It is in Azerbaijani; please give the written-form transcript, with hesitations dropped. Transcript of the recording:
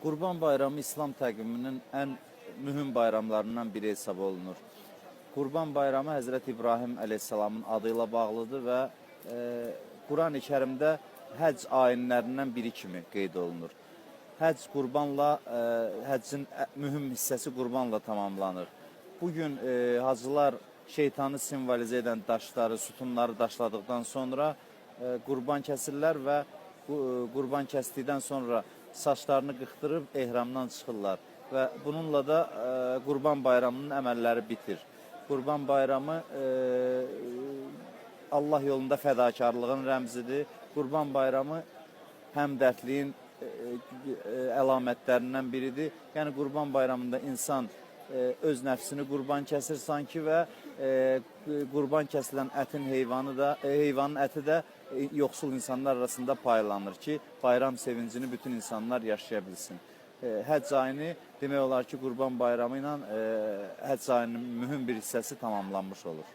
Qurban Bayramı İslam təqviminin ən mühüm bayramlarından biri hesab olunur. Qurban Bayramı Həzrət İbrahim əleyhissalamın adı ilə bağlıdır və Quran-ı Kərimdə həcc ayinlərindən biri kimi qeyd olunur. Həcc qurbanla, həccin mühüm hissəsi qurbanla tamamlanır. Bugün hacılar şeytanı simvolizə edən daşları, sütunları daşladıktan sonra qurban kəsirlər və qurban kəsdikdən sonra saçlarını qıxdırıb ehramdan çıxırlar və bununla da Qurban Bayramının əməlləri bitir. Qurban Bayramı Allah yolunda fədakarlığın rəmzidir. Qurban Bayramı həmdərdliyin əlamətlərindən biridir. Yəni Qurban Bayramında insan öz nəfsini qurban kəsir sanki və qurban kəsilən ətin heyvanın əti də yoxsul insanlar arasında paylanır ki, bayram sevincini bütün insanlar yaşaya bilsin. Həcc ayini demək olar ki, Qurban Bayramı ilə həcc ayının mühüm bir hissəsi tamamlanmış olur.